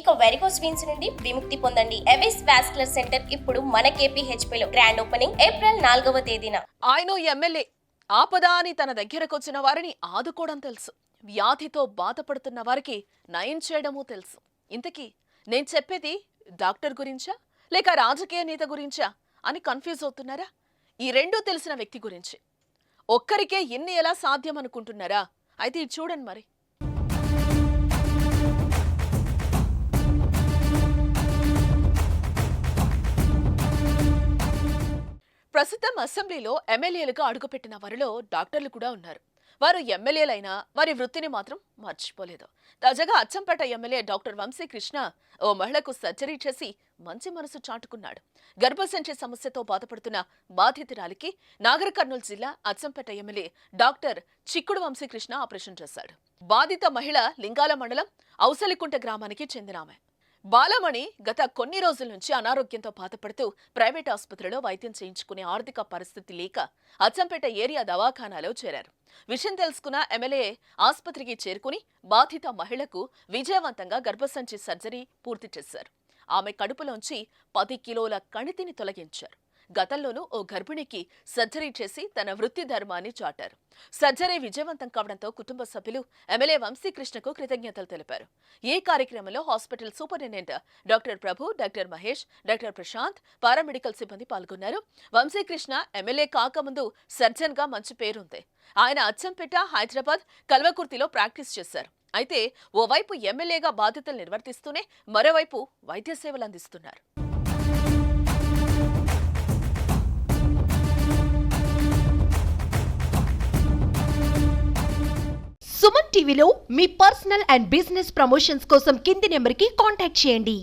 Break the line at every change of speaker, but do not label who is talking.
ఇక varicose veins నుండి విముక్తి పొందండి. ఎవిస్ వాస్కులర్ సెంటర్ ఇప్పుడు మన KPHP లో గ్రాండ్ ఓపెనింగ్ ఏప్రిల్ 4వ తేదీన.
ఆయన ఎమ్మెల్యే ఆపద అని తన దగ్గరకొచ్చిన వారిని ఆదుకోవడం తెలుసు. వ్యాధితో బాధపడుతున్న వారికి నయం చేయడమూ తెలుసు. ఇంతకీ నేను చెప్పేది డాక్టర్ గురించా లేక రాజకీయ నేత గురించా అని కన్ఫ్యూజ్ అవుతున్నారా? ఈ రెండూ తెలిసిన వ్యక్తి గురించి. ఒక్కరికే ఇన్ని ఎలా సాధ్యం అనుకుంటున్నారా? అయితే ఇది చూడండి మరి. ప్రస్తుతం అసెంబ్లీలో ఎమ్మెల్యేలుగా అడుగుపెట్టిన వారిలో డాక్టర్లు కూడా ఉన్నారు. వారు ఎమ్మెల్యేలైనా వారి వృత్తిని మాత్రం మర్చిపోలేదు. తాజాగా అచ్చంపేట ఎమ్మెల్యే డాక్టర్ వంశీకృష్ణ ఓ మహిళకు సర్జరీ చేసి మంచి మనసు చాటుకున్నాడు. గర్భసంచి సమస్యతో బాధపడుతున్న బాధితురాలికి నాగర్ కర్నూలు జిల్లా అచ్చంపేట ఎమ్మెల్యే డాక్టర్ చిక్కుడు వంశీకృష్ణ ఆపరేషన్ చేశాడు. బాధిత మహిళ లింగాల మండలం ఔసలికుంట గ్రామానికి చెందిన ఆమె. బాలమణి గత కొన్ని రోజుల నుంచి అనారోగ్యంతో బాధపడుతూ ప్రైవేట్ ఆసుపత్రిలో వైద్యం చేయించుకునే ఆర్థిక పరిస్థితి లేక అచ్చంపేట ఏరియా దవాఖానాలో చేరారు. విషయం తెలుసుకున్న ఎమ్మెల్యే ఆసుపత్రికి చేరుకుని బాధిత మహిళకు విజయవంతంగా గర్భసంచి సర్జరీ పూర్తి చేశారు. ఆమె కడుపులోంచి 10 కిలోల కణితిని తొలగించారు. గతంలోనూ ఓ గర్భిణికి సర్జరీ చేసి తన వృత్తి ధర్మాన్ని చాటారు. సర్జరీ విజయవంతం కావడంతో కుటుంబ సభ్యులు ఎమ్మెల్యే వంశీకృష్ణకు కృతజ్ఞతలు తెలిపారు. ఈ కార్యక్రమంలో hospital superintendent doctor Prabhu, doctor Mahesh, doctor Prashanth, paramedical సిబ్బంది పాల్గొన్నారు. వంశీకృష్ణ ఎమ్మెల్యే కాకముందు సర్జన్ గా మంచి పేరుంది. ఆయన అచ్చంపేట, హైదరాబాద్, కల్వకుర్తిలో ప్రాక్టీస్ చేశారు. అయితే ఓవైపు ఎమ్మెల్యేగా బాధ్యతలు నిర్వర్తిస్తూనే మరోవైపు వైద్య సేవలు అందిస్తున్నారు.
సుమన్ టీవీలో మీ పర్సనల్ అండ్ బిజినెస్ ప్రమోషన్స్ కోసం కింది నెంబర్కి కాంటాక్ట్ చేయండి.